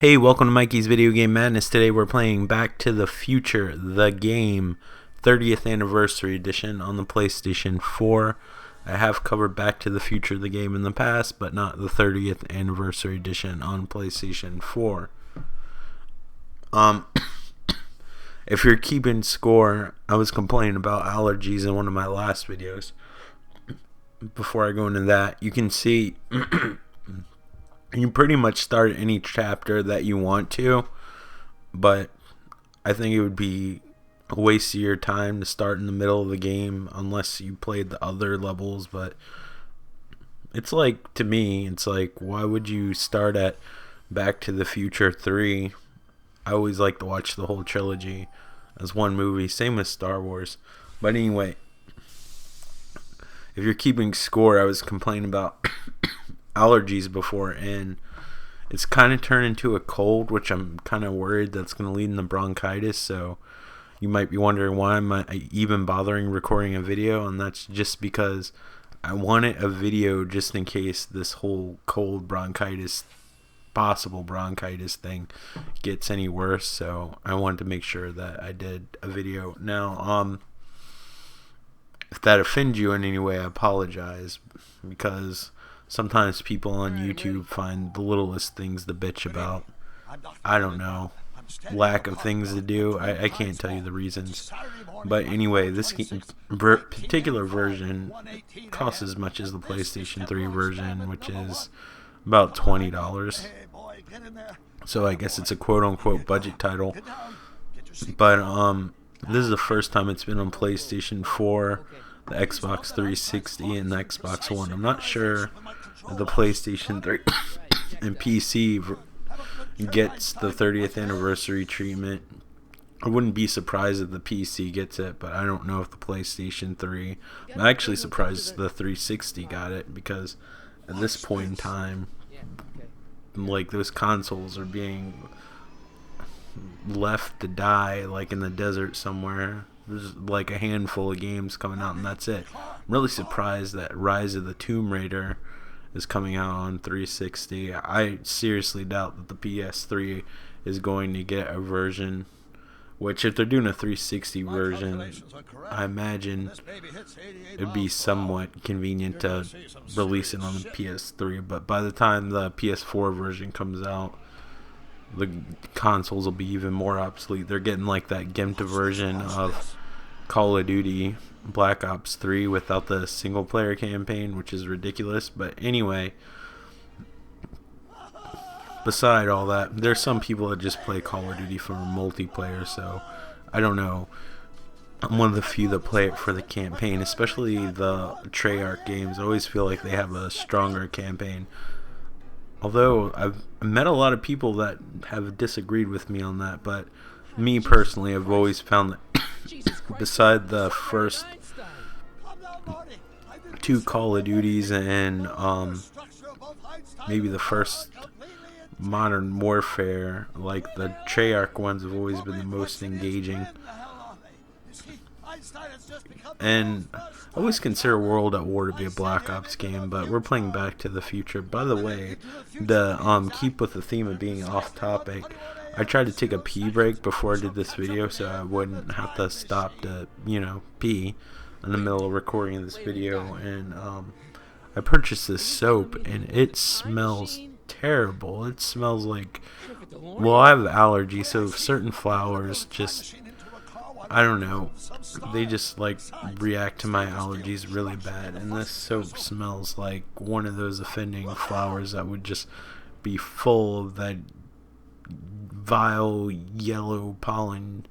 Hey, welcome to Mikey's Video Game Madness. Today we're playing Back to the Future, the game, 30th Anniversary Edition on the PlayStation 4. I have covered Back to the Future, the game in the past, but not the 30th Anniversary Edition on PlayStation 4. If you're keeping score, I was complaining about allergies in one of my last videos. Before I go into that, you can see... You can pretty much start any chapter that you want to, but I think it would be a waste of your time to start in the middle of the game unless you played the other levels. But it's like, to me, it's like, why would you start at Back to the Future 3? I always like to watch the whole trilogy as one movie, same with Star Wars. But anyway, if you're keeping score, I was complaining about allergies before, and it's kind of turned into a cold, which I'm kind of worried that's going to lead into bronchitis. So you might be wondering, why am I even bothering recording a video? And that's just because I wanted a video just in case this whole cold bronchitis, possible bronchitis thing gets any worse. So I wanted to make sure that I did a video. Now, if that offends you in any way, I apologize, because sometimes people on YouTube find the littlest things to bitch about. I don't know. Lack of things to do. I can't tell you the reasons. But anyway, this particular version costs as much as the PlayStation 3 version, which is about $20. So I guess it's a quote-unquote budget title. But this is the first time it's been on PlayStation 4, the Xbox 360, and the Xbox One. I'm not sure the PlayStation 3 and PC gets the 30th anniversary treatment. I wouldn't be surprised if the PC gets it, but I don't know if the PlayStation 3. I'm actually surprised the 360 got it, because at this point in time, like, those consoles are being left to die, like in the desert somewhere. There's like a handful of games coming out, and that's it. I'm really surprised that Rise of the Tomb Raider is coming out on 360. I seriously doubt that the PS3 is going to get a version, which, if they're doing a 360 version, I imagine it'd be somewhat convenient to release it on the PS3. But by the time the PS4 version comes out, the consoles will be even more obsolete. They're getting like that gimped version of Call of Duty Black Ops 3 without the single player campaign, which is ridiculous. But anyway, beside all that, there's some people that just play Call of Duty for multiplayer, so I don't know. I'm one of the few that play it for the campaign, especially the Treyarch games. I always feel like they have a stronger campaign. Although I've met a lot of people that have disagreed with me on that, but me personally, I've always found that beside the first two Call of Duties and maybe the first Modern Warfare, like, the Treyarch ones have always been the most engaging. And I always consider World at War to be a Black Ops game, but we're playing Back to the Future. By the way, to keep with the theme of being off topic, I tried to take a pee break before I did this video, so I wouldn't have to stop to, pee in the middle of recording this video. And I purchased this soap, and it smells terrible. It smells like, well, I have allergies, so certain flowers just, I don't know, they just like react to my allergies really bad, and this soap smells like one of those offending flowers that would just be full of that vile yellow pollen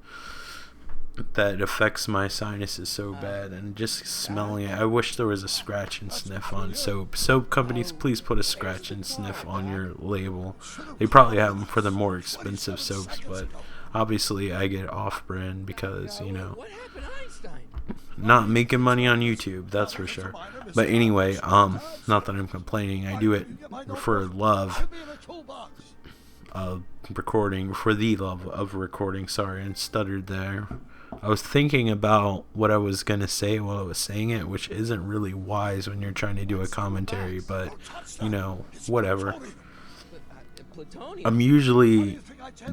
that affects my sinuses so bad. And just smelling it, I wish there was a scratch and sniff on soap. Soap companies, please put a scratch and sniff on your label. They probably have them for the more expensive soaps, but obviously I get off-brand because, not making money on YouTube, that's for sure. But anyway, not that I'm complaining. I do it for love of recording, for the love of recording. Sorry, and stuttered there. I was thinking about what I was going to say while I was saying it, which isn't really wise when you're trying to do a commentary, but, whatever. I'm usually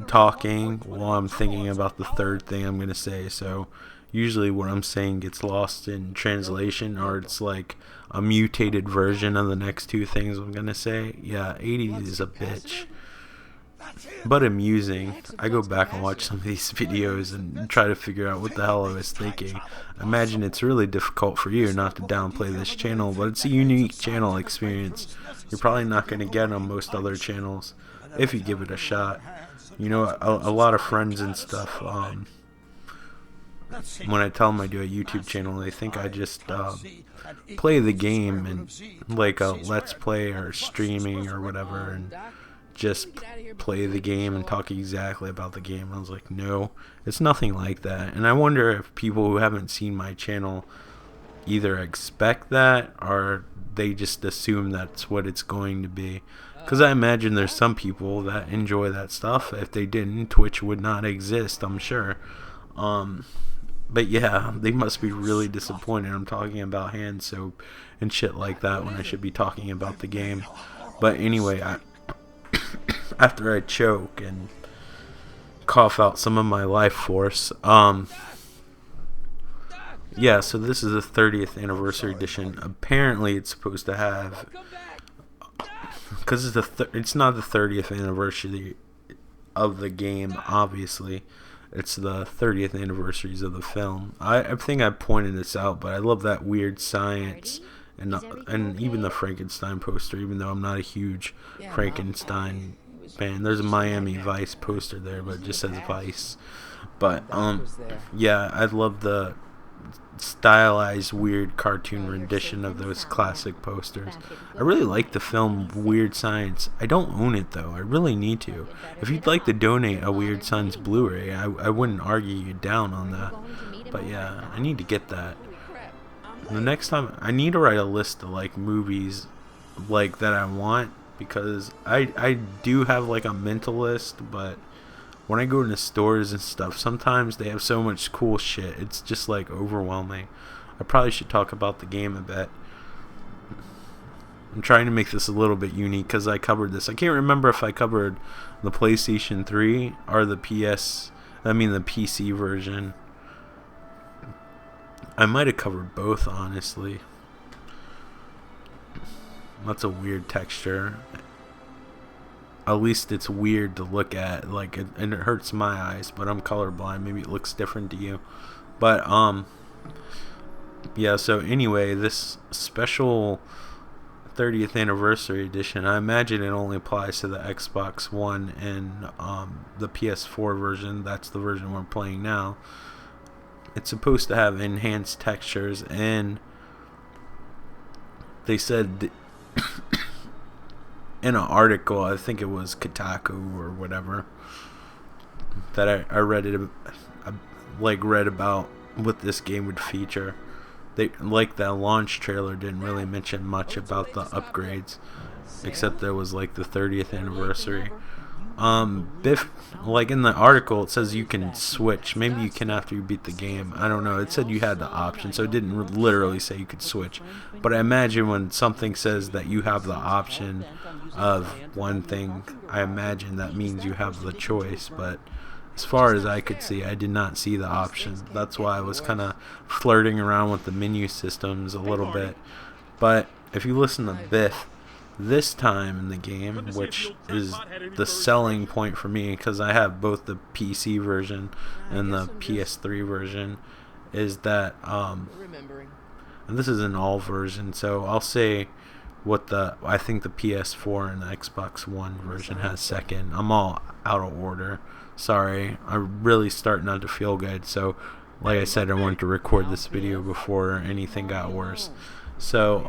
talking while I'm thinking about the third thing I'm going to say, so usually what I'm saying gets lost in translation, or it's like a mutated version of the next two things I'm going to say. Yeah, 80s is a bitch, but amusing. I go back and watch some of these videos and try to figure out what the hell I was thinking. I imagine it's really difficult for you, not to downplay this channel, but it's a unique channel experience. You're probably not going to get on most other channels if you give it a shot. You know, a lot of friends and stuff, when I tell them I do a YouTube channel, they think I just play the game and like a let's play or streaming or whatever, and just play the game and talk exactly about the game. I was like, no, it's nothing like that. And I wonder if people who haven't seen my channel either expect that or they just assume that's what it's going to be. Because I imagine there's some people that enjoy that stuff. If they didn't, Twitch would not exist, I'm sure. But yeah, they must be really disappointed I'm talking about hand soap and shit like that when I should be talking about the game. But anyway, after I choke and cough out some of my life force, yeah, so this is the 30th anniversary edition. Apparently it's supposed to have, because it's not the 30th anniversary of the game, obviously. It's the 30th anniversaries of the film. I think I pointed this out, but I love that weird science and even the Frankenstein poster, even though I'm not a huge Frankenstein fan. There's a Miami Vice poster there, but it just says Vice. But yeah, I love the stylized weird cartoon rendition of those classic posters. I really like the film Weird Science. I don't own it though. I really need to. If you'd like to donate a Weird Science Blu-ray, I wouldn't argue you down on that. But yeah, I need to get that. The next time I need to write a list of like movies like that I want, because I do have like a mental list, but when I go into stores and stuff, sometimes they have so much cool shit. It's just like overwhelming. I probably should talk about the game a bit. I'm trying to make this a little bit unique because I covered this. I can't remember if I covered the PlayStation 3 or the PC version. I might have covered both, honestly. That's a weird texture. At least it's weird to look at, like, and it hurts my eyes, but I'm colorblind. Maybe it looks different to you. But yeah, so anyway, this special 30th anniversary edition, I imagine it only applies to the Xbox One and the PS4 version. That's the version we're playing now. It's supposed to have enhanced textures, and they said in an article, I think it was Kotaku or whatever, that I read about what this game would feature. They, like, that launch trailer didn't really mention much about the upgrades, except there was like the 30th anniversary. Biff, like in the article, it says you can switch. Maybe you can after you beat the game. I don't know. It said you had the option, so it didn't literally say you could switch. But I imagine when something says that you have the option of one thing, I imagine that means you have the choice. But as far as I could see, I did not see the option. That's why I was kind of flirting around with the menu systems a little bit. But if you listen to Biff this time in the game, which is the selling point for me, because I have both the PC version and the PS3 version, is that and this is an all version, so I'll say what I think the PS4 and the Xbox One version has second. I'm all out of order. Sorry, I'm really starting not to feel good, so like I said, I wanted to record this video before anything got worse. So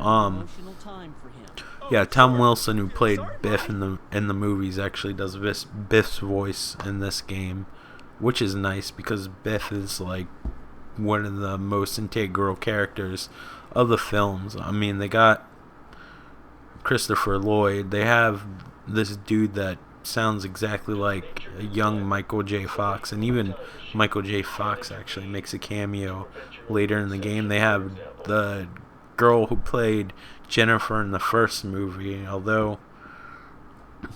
yeah, Tom Wilson, who played Biff in the movies, actually does Biff's voice in this game, which is nice because Biff is like one of the most integral characters of the films. I mean, they got Christopher Lloyd. They have this dude that sounds exactly like a young Michael J. Fox, and even Michael J. Fox actually makes a cameo later in the game. They have the girl who played Jennifer in the first movie, although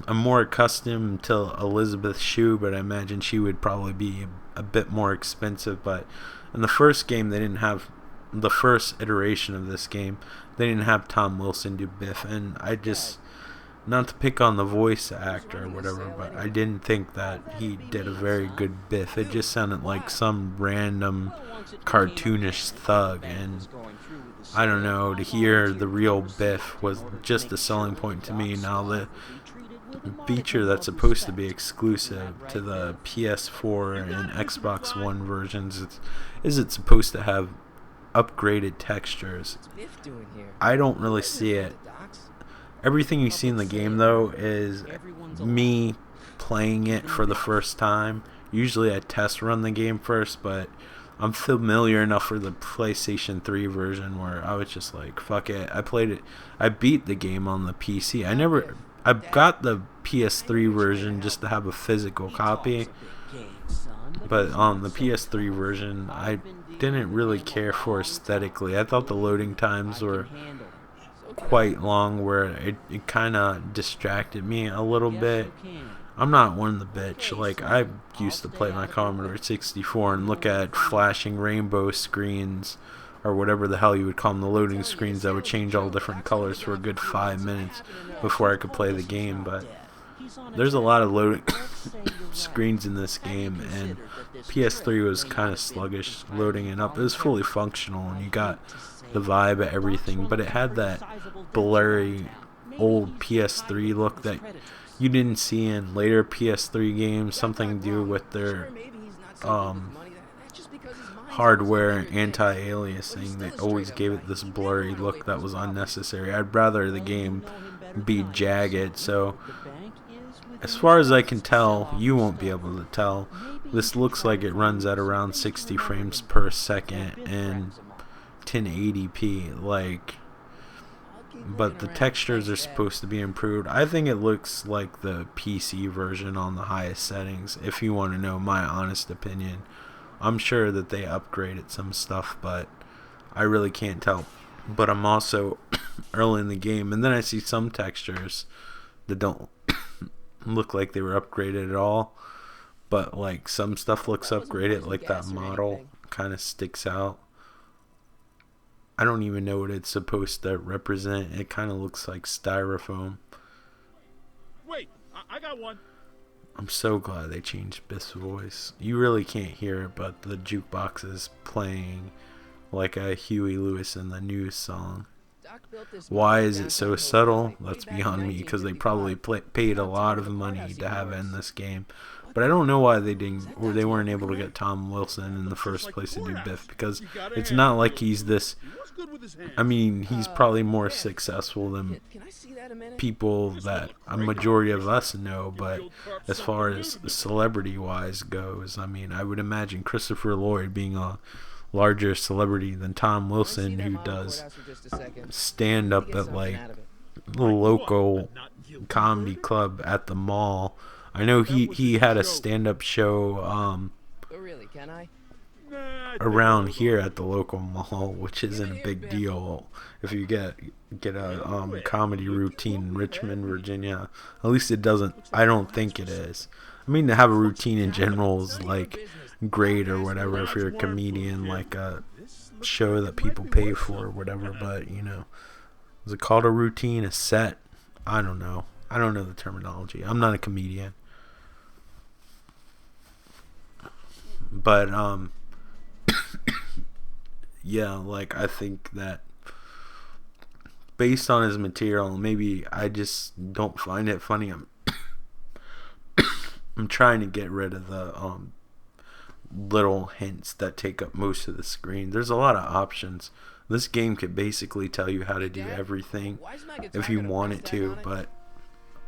I'm more accustomed to Elizabeth Shue, but I imagine she would probably be a bit more expensive. But in the first game, they didn't have the first iteration of this game. They didn't have Tom Wilson do Biff, and I just, not to pick on the voice actor or whatever, but I didn't think that he did a very good Biff. It just sounded like some random cartoonish thug, and I don't know, to hear the real Biff was just a selling point to me. Now the feature that's supposed to be exclusive to the PS4 and Xbox One versions is it supposed to have upgraded textures. I don't really see it. Everything you see in the game, though, is me playing it for the first time. Usually I test run the game first, but I'm familiar enough for the PlayStation 3 version where I was just like, fuck it. I played it. I beat the game on the PC. I got the PS3 version just to have a physical copy, but on the PS3 version, I didn't really care for aesthetically. I thought the loading times were quite long, where it kind of distracted me a little bit. I'm not one of the bitch. Like, I used to play my Commodore 64 and look at flashing rainbow screens, or whatever the hell you would call them, the loading screens that would change all different colors for a good 5 minutes before I could play the game. But there's a lot of loading screens in this game, and PS3 was kind of sluggish loading it up. It was fully functional, and you got the vibe of everything, but it had that blurry old PS3 look that you didn't see in later PS3 games. Something to do with their hardware anti-aliasing. They always gave it this blurry look that was unnecessary. I'd rather the game be jagged. So as far as I can tell, you won't be able to tell, this looks like it runs at around 60 frames per second and 1080p, like, but the textures are supposed to be improved. I think it looks like the PC version on the highest settings, if you want to know my honest opinion. I'm sure that they upgraded some stuff, but I really can't tell. But I'm also early in the game, and then I see some textures that don't look like they were upgraded at all, but like some stuff looks upgraded, like that model kind of sticks out. I don't even know what it's supposed to represent. It kind of looks like styrofoam. Wait, I got one. I'm so glad they changed Biff's voice. You really can't hear it, but the jukebox is playing like a Huey Lewis in the News song. Why is it so subtle? That's beyond me, because they probably paid a lot of money to have it in this game. But I don't know why they didn't, or they weren't able to get Tom Wilson in the first place to do Biff, because it's not like he's this. I mean, he's probably more successful than people that a majority of us know, but as far as celebrity-wise goes, I mean, I would imagine Christopher Lloyd being a larger celebrity than Tom Wilson, who does stand-up at, like, the local comedy club at the mall. I know he had a stand-up show around here at the local mall, which isn't a big deal if you get a comedy routine in Richmond, Virginia. At least it doesn't. I don't think it is. I mean, to have a routine in general is like great or whatever if you're a comedian, like a show that people pay for or whatever. But you know, is it called a routine, a set? I don't know. I don't know the terminology. I'm not a comedian. But yeah, like, I think that based on his material, maybe I just don't find it funny. I'm trying to get rid of the little hints that take up most of the screen. There's a lot of options. This game could basically tell you how to do everything if you want it to, but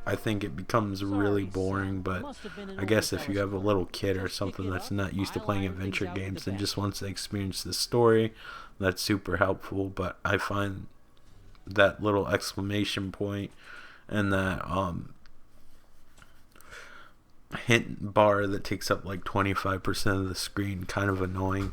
I think it becomes really boring. But I guess if you have a little kid or something that's not used to playing adventure games and just wants to experience the story, that's super helpful. But I find that little exclamation point and that hint bar that takes up like 25% of the screen kind of annoying.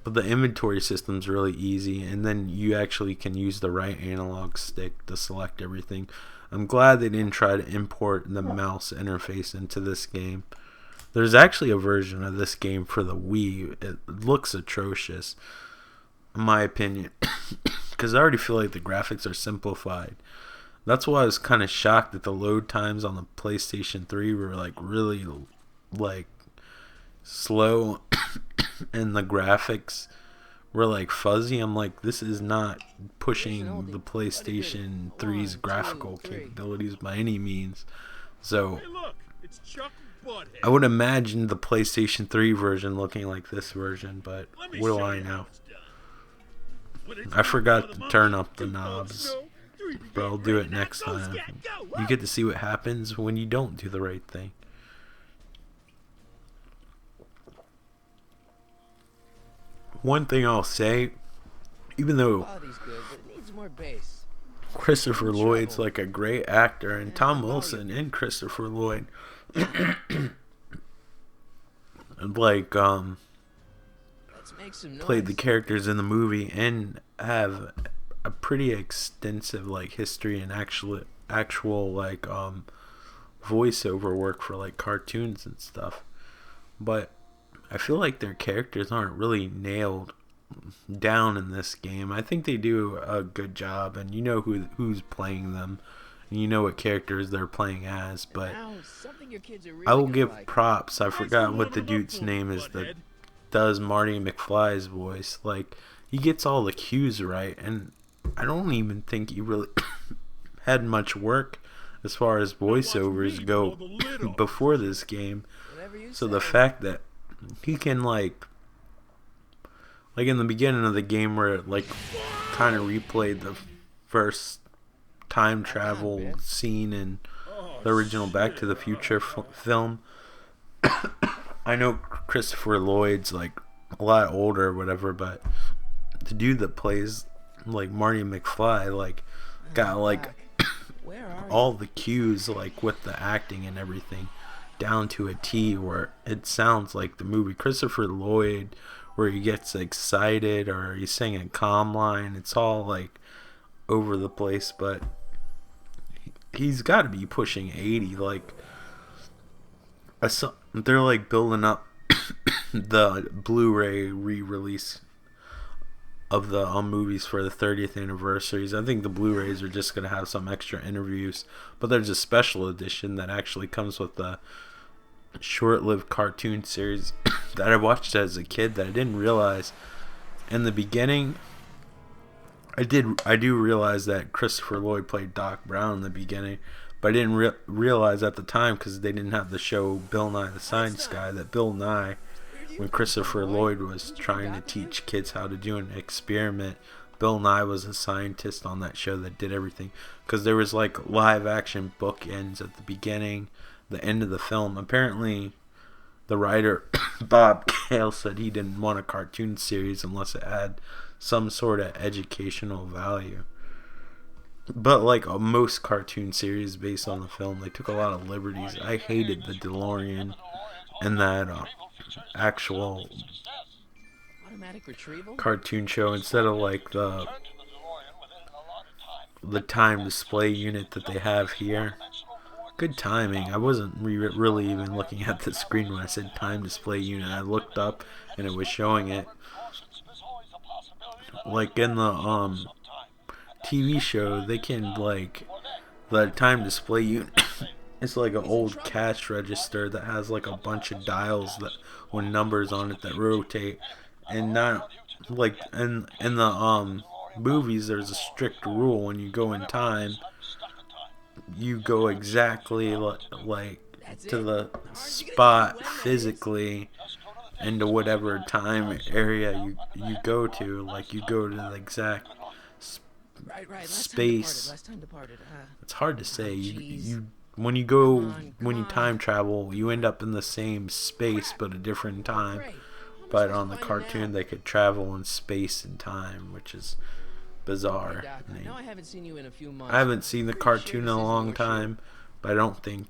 But the inventory system's really easy, and then you actually can use the right analog stick to select everything. I'm glad they didn't try to import the mouse interface into this game. There's actually a version of this game for the Wii. It looks atrocious, in my opinion, because I already feel like the graphics are simplified. That's why I was kind of shocked that the load times on the PlayStation 3 were like really like slow and the graphics were like fuzzy. I'm like, this is not pushing the PlayStation 3's graphical capabilities by any means. So Hey, look, it's Chuck Butthead. I would imagine the PlayStation 3 version looking like this version, but Let me what do show I you how know? it's done. When it's I forgot all to the turn monkeys, up the two knobs, folks know, three to but get I'll do ready. it Now next go, time. scat, go. You get to see what happens when you don't do the right thing. One thing I'll say, even though Quality's good, but it needs more bass. Christopher Lloyd's like a great actor, and Tom Wilson and Christopher Lloyd like Let's make some noise. played the characters in the movie and have a pretty extensive like history and actual like voiceover work for like cartoons and stuff. But I feel like their characters aren't really nailed down in this game. I think they do a good job, and you know who's playing them, and you know what characters they're playing as. But Now, something your kids are really I will gonna give like. props. I Thanks forgot for what the warming 'em up dude's for name me, is that butthead. does Marty McFly's voice. Like, he gets all the cues right, and I don't even think he really had much work as far as voiceovers go before this game. Whatever you So say. the fact that he can like in the beginning of the game where it like kind of replayed the first time travel scene in the original Back to the Future film. I know Christopher Lloyd's like a lot older or whatever, but the dude that plays like Marty McFly like got like Where are all the cues like with the acting and everything down to a T where it sounds like the movie. Christopher Lloyd, where he gets excited or he's singing calm line, it's all like over the place, but he's got to be pushing 80. Like they're like building up the Blu-ray re-release of the movies for the 30th anniversaries. I think the Blu-rays are just going to have some extra interviews, but there's a special edition that actually comes with the short-lived cartoon series that I watched as a kid that I didn't realize in the beginning. I do realize that Christopher Lloyd played Doc Brown in the beginning, but I didn't realize at the time because they didn't have the show Bill Nye the Science Guy that Bill Nye, when Christopher Lloyd was trying to teach kids how to do an experiment, Bill Nye was a scientist on that show that did everything. Because there was like live action bookends at the beginning, the end of the film. Apparently, the writer Bob Gale said he didn't want a cartoon series unless it had some sort of educational value. But like most cartoon series based on the film, they took a lot of liberties. I hated the DeLorean and that actual automatic retrieval? cartoon show instead of like the time display unit that they have here. Good timing. I wasn't really even looking at the screen when I said time display unit. I looked up and it was showing it. Like in the TV show, they can like the time display unit. It's like an old cash register that has like a bunch of dials that with numbers on it that rotate, and not like in the movies. There's a strict rule when you go in time. You go exactly like to the spot physically into whatever time area you go to. Like you go to the exact Right. space. Last time departed. It's hard to say. Jeez. You when you go Come when you on. time travel, you end up in the same space but a different time. Great. But on the cartoon, they could travel in space and time, which is bizarre. Doc, I know I haven't seen you in a few months. I haven't seen the Pretty sure cartoon in this a isn't long your time, but I don't think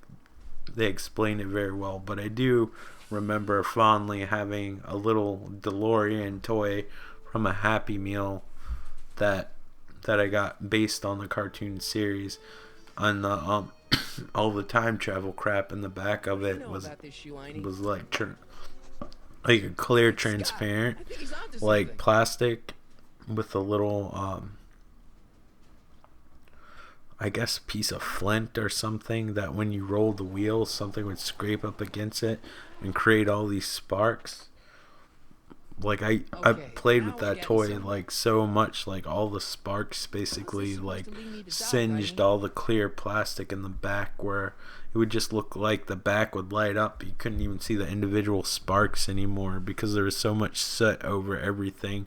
they explain it very well. But I do remember fondly having a little DeLorean toy from a Happy Meal that I got based on the cartoon series. On the all the time travel crap in the back of it was like like a clear transparent like plastic with a little I guess a piece of flint or something that when you rolled the wheel something would scrape up against it and create all these sparks. Like I played with that toy like so much, like all the sparks basically like singed all the clear plastic in the back where it would just look like the back would light up. You couldn't even see the individual sparks anymore because there was so much soot over everything.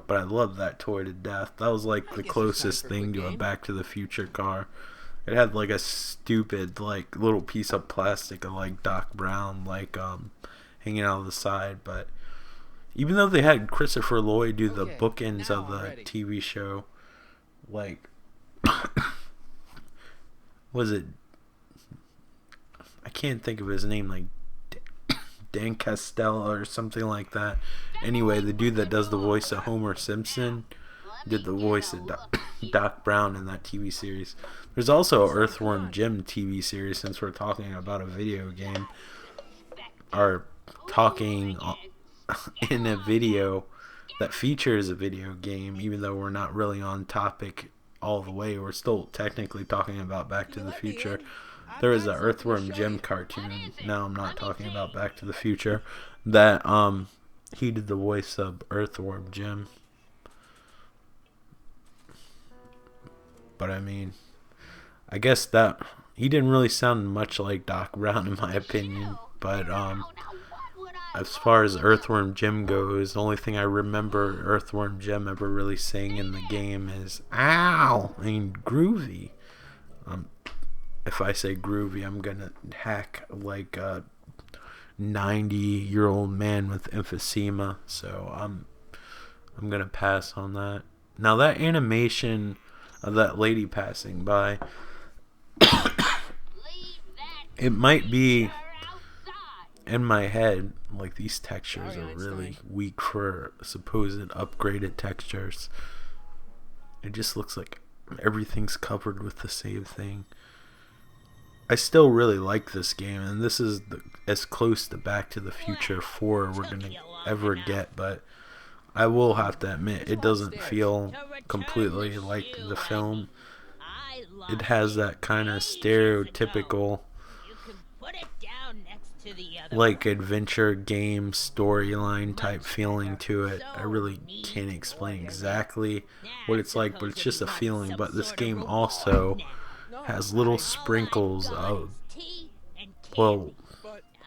But I loved that toy to death. That was like the closest thing to a Back to the Future car. It had like a stupid like little piece of plastic of like Doc Brown like hanging out of the side, but even though they had Christopher Lloyd do the bookends of the TV show, like, was it, I can't think of his name, like, Dan Costello or something like that. Anyway, the dude that does the voice of Homer Simpson did the voice of Doc Brown in that TV series. There's also an Earthworm Jim TV series, since we're talking about a video game, or talking in a video that features a video game, even though we're not really on topic all the way. We're still technically talking about Back to the Future. There is an Earthworm Jim cartoon. Now I'm not talking about Back to the Future. That he did the voice of Earthworm Jim. But I mean, I guess that he didn't really sound much like Doc Brown in my opinion. But as far as Earthworm Jim goes, the only thing I remember Earthworm Jim ever really saying in the game is "ow" and "groovy." If I say groovy, I'm gonna hack like a 90-year-old man with emphysema. So I'm gonna pass on that. Now that animation of that lady passing by, it might be in my head, like these textures are really weak for supposed upgraded textures. It just looks like everything's covered with the same thing. I still really like this game, and this is as close to Back to the Future 4 we're gonna ever get, but I will have to admit it doesn't feel completely like the film. It has that kind of stereotypical like adventure game storyline type feeling to it. I really can't explain exactly what it's like, but it's just a feeling. But this game also has little sprinkles of, well,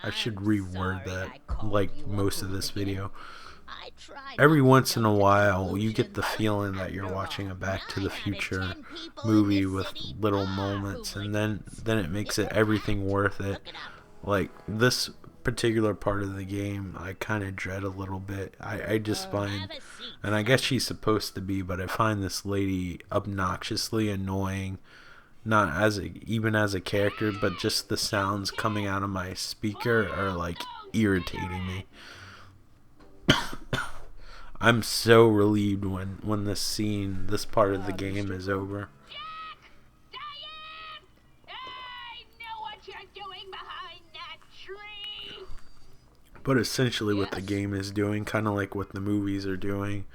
I should reword that like most of this video. Every once in a while you get the feeling that you're watching a Back to the Future movie with little moments, and then it makes it everything worth it. Like this particular part of the game I kind of dread a little bit. I just find, and I guess she's supposed to be, but I find this lady obnoxiously annoying, not as even as a character, but just the sounds coming out of my speaker are like irritating me. I'm so relieved when this part of the game is over. But essentially what the game is doing, kind of like what the movies are doing,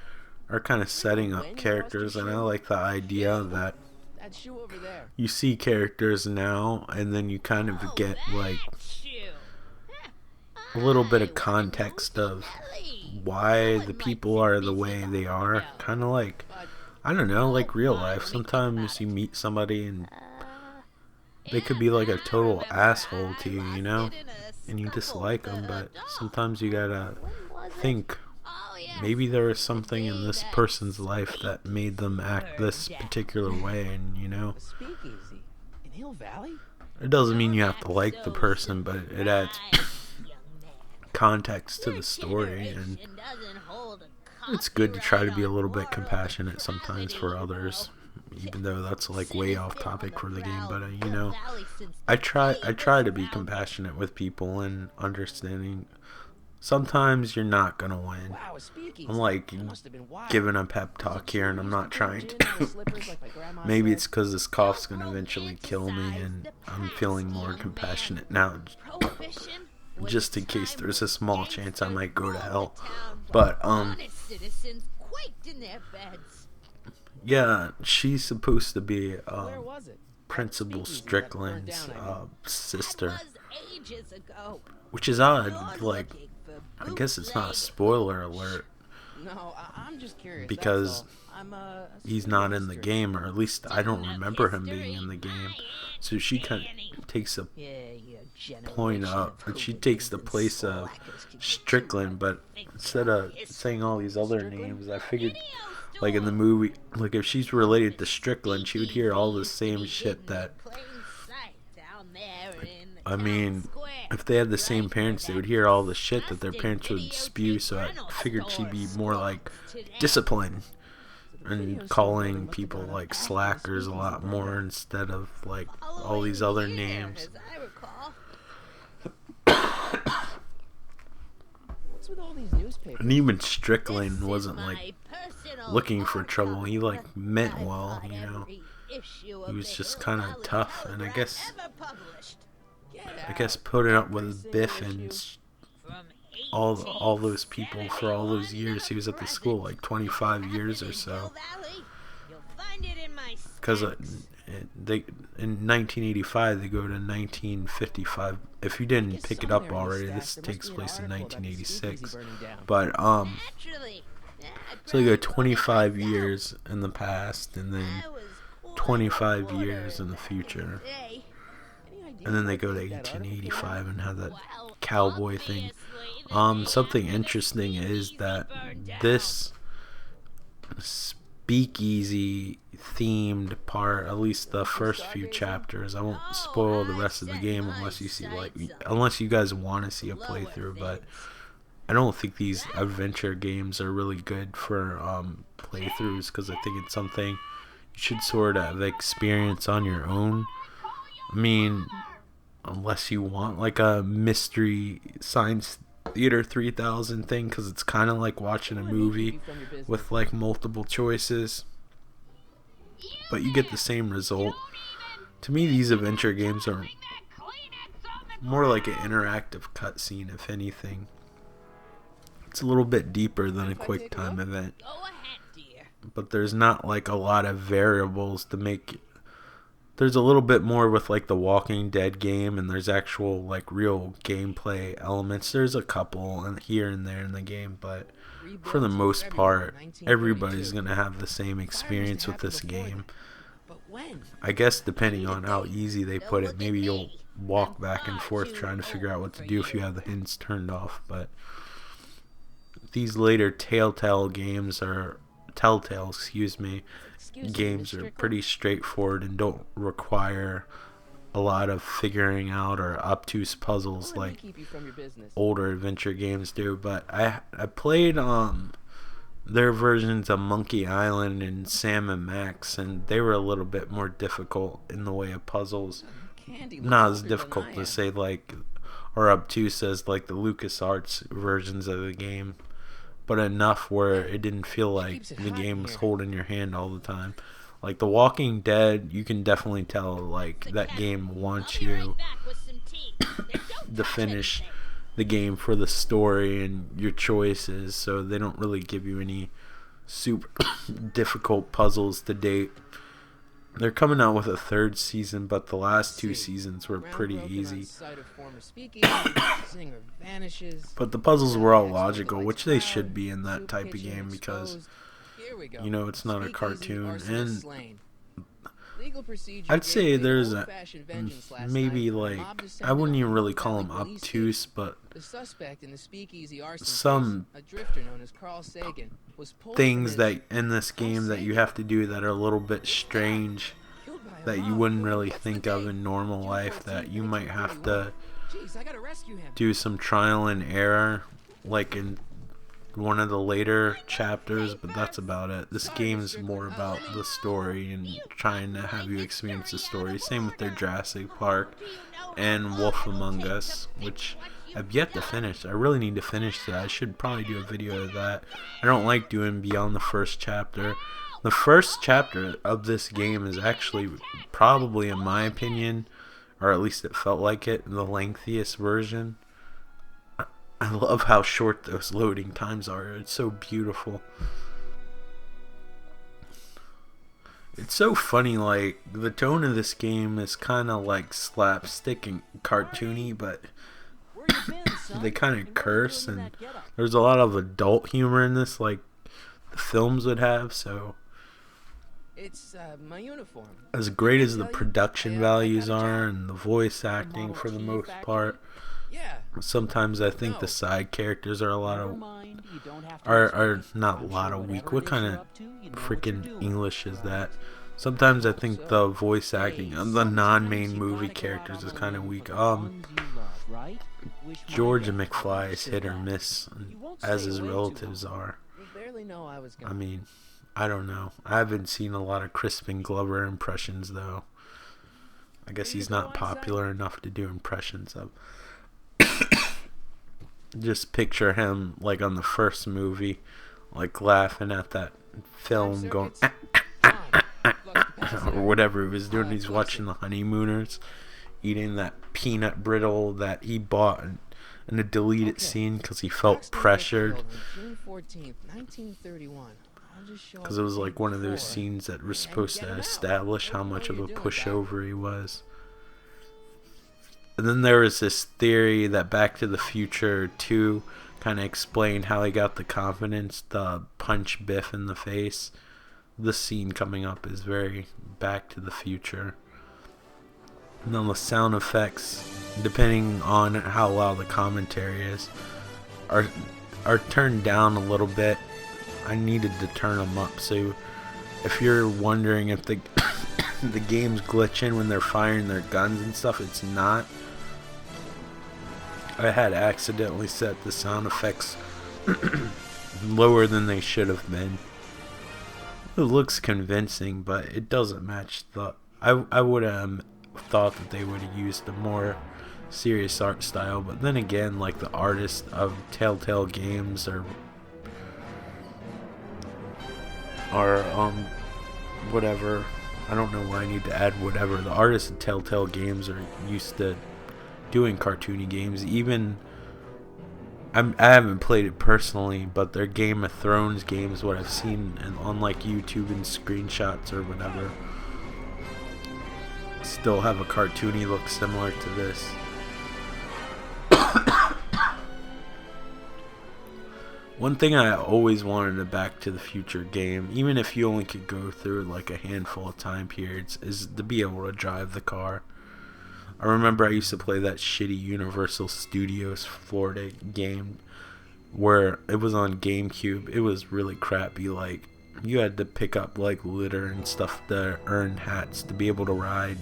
are kind of setting up characters. And I like the idea that you see characters now and then you kind of get like a little bit of context of why the people are the way they are. Kind of like, I don't know, like real life. Sometimes you meet somebody and they could be like a total asshole to you, you know? And you dislike them, but sometimes you gotta think maybe there is something in this person's life that made them act this particular way, and you know, it doesn't mean you have to like the person, but it adds context to the story, and it's good to try to be a little bit compassionate sometimes for others. even though that's like way off topic for the game. But you know, I try to be compassionate with people and understanding. Sometimes you're not gonna win. Wow, a speakeasy. I'm like That must have been wild. giving a pep talk here, and I'm not trying Gin on the to. slippers like my grandma Maybe said. it's because this cough's gonna eventually kill me, and I'm feeling more compassionate now, just in case there's a small chance I might go to hell. But yeah, she's supposed to be Where was it? Principal Speakeasy that burned Strickland's down, I mean. sister, which is odd. Like, I guess it's not a spoiler alert No, I'm just curious. because that's all. I'm a he's not in the game, or at least I don't remember him being in the game. So she kind of takes a point up, but she takes the place of Strickland. But instead of saying all these other names, I figured, like in the movie, like if she's related to Strickland, she would hear all the same shit that. I mean, if they had the same parents, they would hear all the shit that their parents would spew. So I figured she'd be more like disciplined and calling people like slackers a lot more instead of like all these other names. What's with all these newspapers? And even Strickland wasn't like looking for trouble. He like meant well, you know. He was just kind of tough, and I guess putting up with Biff and all those people for all those years he was at the school, like 25 years or so. Because they in 1985 they go to 1955. If you didn't pick it up already, this takes place in 1986. But so they go 25 years in the past and then 25 years in the future. And then they go to 1885 and have that cowboy thing. Something interesting is that this speakeasy themed part, at least the first few chapters, I won't spoil the rest of the game unless you guys want to see a playthrough, but I don't think these adventure games are really good for playthroughs, because I think it's something you should sort of experience on your own. I mean, unless you want like a mystery science theater 3000 thing, because it's kind of like watching a movie with like multiple choices, but you get the same result. To me, these adventure games are more like an interactive cutscene, if anything. It's a little bit deeper than a quick time event, but there's not like a lot of variables to make. There's a little bit more with like the Walking Dead game, and there's actual like real gameplay elements. There's a couple here and there in the game, but for the most part, everybody's gonna have the same experience with this game. I guess depending on how easy they put it, maybe you'll walk back and forth trying to figure out what to do if you have the hints turned off. But these later Telltale games are games are pretty straightforward and don't require a lot of figuring out or obtuse puzzles like older adventure games do. But I played their versions of Monkey Island and Sam and Max, and they were a little bit more difficult in the way of puzzles. Not as difficult to say like or obtuse as like the LucasArts versions of the game, but enough where it didn't feel like the game was holding your hand all the time. Like The Walking Dead, you can definitely tell like that game wants you to finish the game for the story and your choices, so they don't really give you any super difficult puzzles to date. They're coming out with a third season, but the last two seasons were pretty easy. But the puzzles were all logical, which they should be in that type of game, because, you know, it's not a cartoon. And I'd say there's maybe like, I wouldn't even really call them obtuse, but some things that in this game that you have to do that are a little bit strange, that you wouldn't really think of in normal life, that you might have to do some trial and error, like in one of the later chapters, but that's about it. This game's more about the story and trying to have you experience the story. Same with their Jurassic Park and Wolf Among Us, which I've yet to finish. I really need to finish that. I should probably do a video of that. I don't like doing beyond the first chapter. The first chapter of this game is actually probably, in my opinion, or at least it felt like it, the lengthiest version. I love how short those loading times are. It's so beautiful. It's so funny, like, the tone of this game is kind of like slapstick and cartoony, but they kind of curse, and there's a lot of adult humor in this, like the films would have, so... It's my uniform. As great as the production values are, and the voice acting for the most part, Yeah. sometimes I think the side characters are are not a lot of weak. What kind of freaking English is that? Sometimes I think the voice acting of the non-main movie characters is kind of weak. George and McFly is hit or miss, as his relatives are. I mean, I don't know. I haven't seen a lot of Crispin Glover impressions, though. I guess he's not popular enough to do impressions of. Just picture him, like, on the first movie, like, laughing at that film, going, or whatever he was doing. He's watching The Honeymooners, eating that peanut brittle that he bought in a deleted scene because he felt pressured. June 14th, 1931. Because it was like one of those scenes that was supposed to establish how much of a pushover he was. And then there was this theory that Back to the Future 2 kind of explained how he got the confidence to punch Biff in the face. This scene coming up is very Back to the Future. And then the sound effects, depending on how loud the commentary is, are turned down a little bit. I needed to turn them up, so if you're wondering if the the game's glitching when they're firing their guns and stuff, it's not. I had accidentally set the sound effects lower than they should have been. It looks convincing, but it doesn't match the... I would have thought that they would have used a more serious art style, but then again, like, the artists of Telltale Games are whatever. I don't know why I need to add whatever. The artists of Telltale Games are used to doing cartoony games. Even I haven't played it personally, but their Game of Thrones games, what I've seen on like YouTube and screenshots or whatever, still have a cartoony look similar to this. One thing I always wanted a Back to the Future game, even if you only could go through like a handful of time periods, is to be able to drive the car. I remember I used to play that shitty Universal Studios Florida game where it was on GameCube. It was really crappy. Like, you had to pick up like litter and stuff to earn hats to be able to ride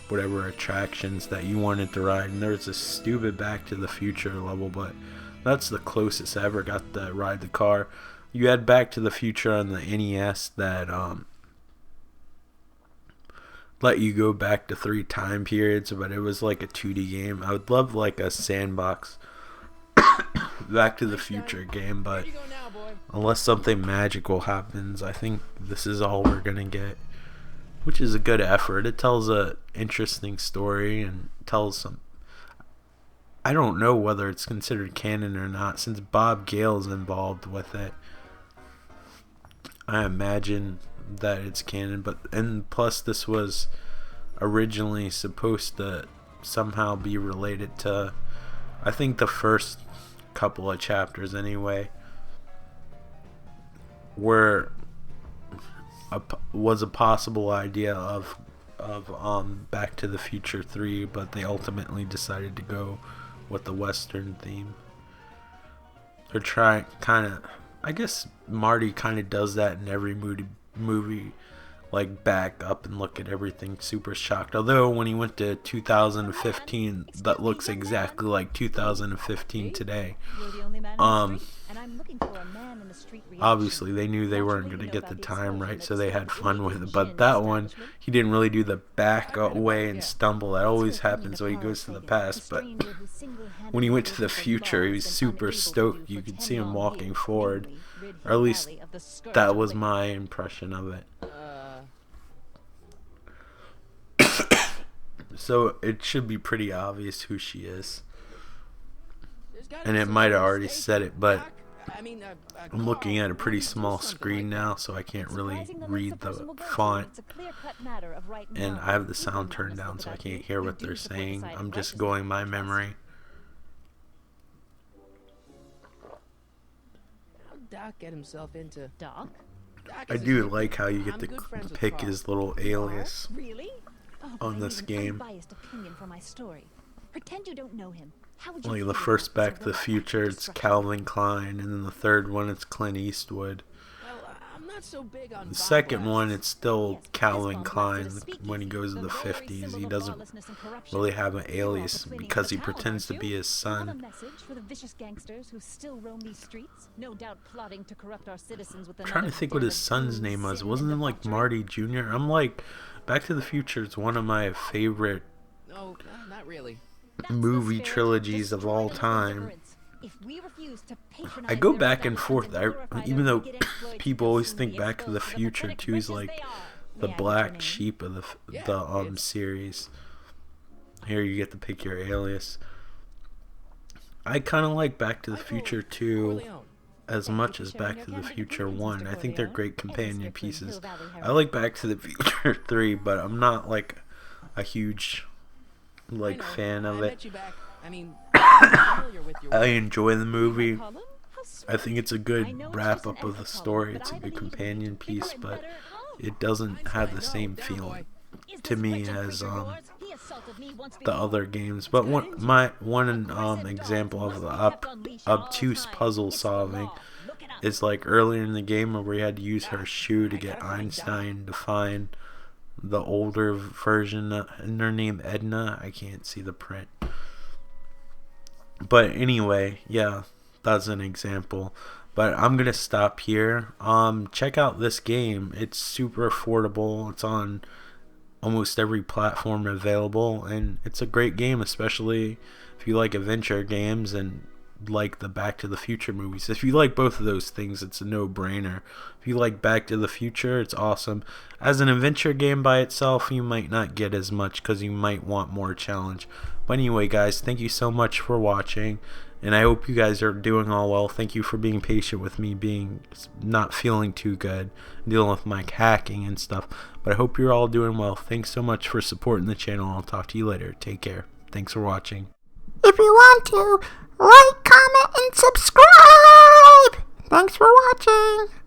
whatever attractions that you wanted to ride. And there was this stupid Back to the Future level, but that's the closest I ever got to ride the car. You had Back to the Future on the NES that let you go back to 3 time periods, but it was like a 2D game. I would love like a sandbox Back to the Future game, but unless something magical happens, I think this is all we're gonna get, which is a good effort. It tells a interesting story and tells some... I don't know whether it's considered canon or not, since Bob Gale's involved with it. I imagine that it's canon, and plus this was originally supposed to somehow be related to, I think, the first couple of chapters anyway, where was a possible idea of Back to the Future 3, but they ultimately decided to go with the Western theme. They're trying, kind of, I guess Marty kind of does that in every movie like back up and look at everything super shocked. Although when he went to 2015, that looks exactly like 2015 today. Obviously they knew they weren't going to get the time right, so they had fun with it. But that one, he didn't really do the back away and stumble. That always happens when he goes to the past. But when he went to the future, he was super stoked. You could see him walking forward, or at least that was my impression of it. So it should be pretty obvious who she is. And it might have already said it, but I'm looking at a pretty small screen now, so I can't really read the font. And I have the sound turned down, so I can't hear what they're saying. I'm just going by memory. How'd Doc get himself into... Doc? I do like how you get to pick his little alias on this game. Pretend you don't know him. Like the first Back to the Future, it's Calvin Klein, and then the third one, it's Clint Eastwood. The second one, it's still Calvin Klein when he goes to the 50s. He doesn't really have an alias because he pretends to be his son. I'm trying to think what his son's name was. Wasn't it like Marty Jr.? I'm like, Back to the Future is one of my favorite movie trilogies of all time. I go back and forth. Even though people always think Back to the Future 2 is like the black sheep of the series. Here you get to pick your alias. I kind of like Back to the Future 2 as much as Back to the Future 1. I think they're great companion pieces. I like Back to the Future 3, but I'm not like a huge fan of it. I enjoy the movie. I think it's a good wrap up of the story. It's a good companion piece, but it doesn't have the same feeling to me as the other games. But one example of the obtuse puzzle solving is like earlier in the game where we had to use her shoe to get Einstein to find the older version, and her name Edna. I can't see the print. But anyway, yeah, that's an example. But I'm gonna stop here. Check out this game. It's super affordable. It's on almost every platform available, and it's a great game, especially if you like adventure games and like the Back to the Future movies. If you like both of those things, it's a no-brainer. If you like Back to the Future, it's awesome. As an adventure game by itself, you might not get as much because you might want more challenge. But anyway, guys, thank you so much for watching, and I hope you guys are doing all well. Thank you for being patient with me not feeling too good, dealing with my hacking and stuff. But I hope you're all doing well. Thanks so much for supporting the channel. I'll talk to you later. Take care. Thanks for watching. If you want to, like, comment, and subscribe! Thanks for watching!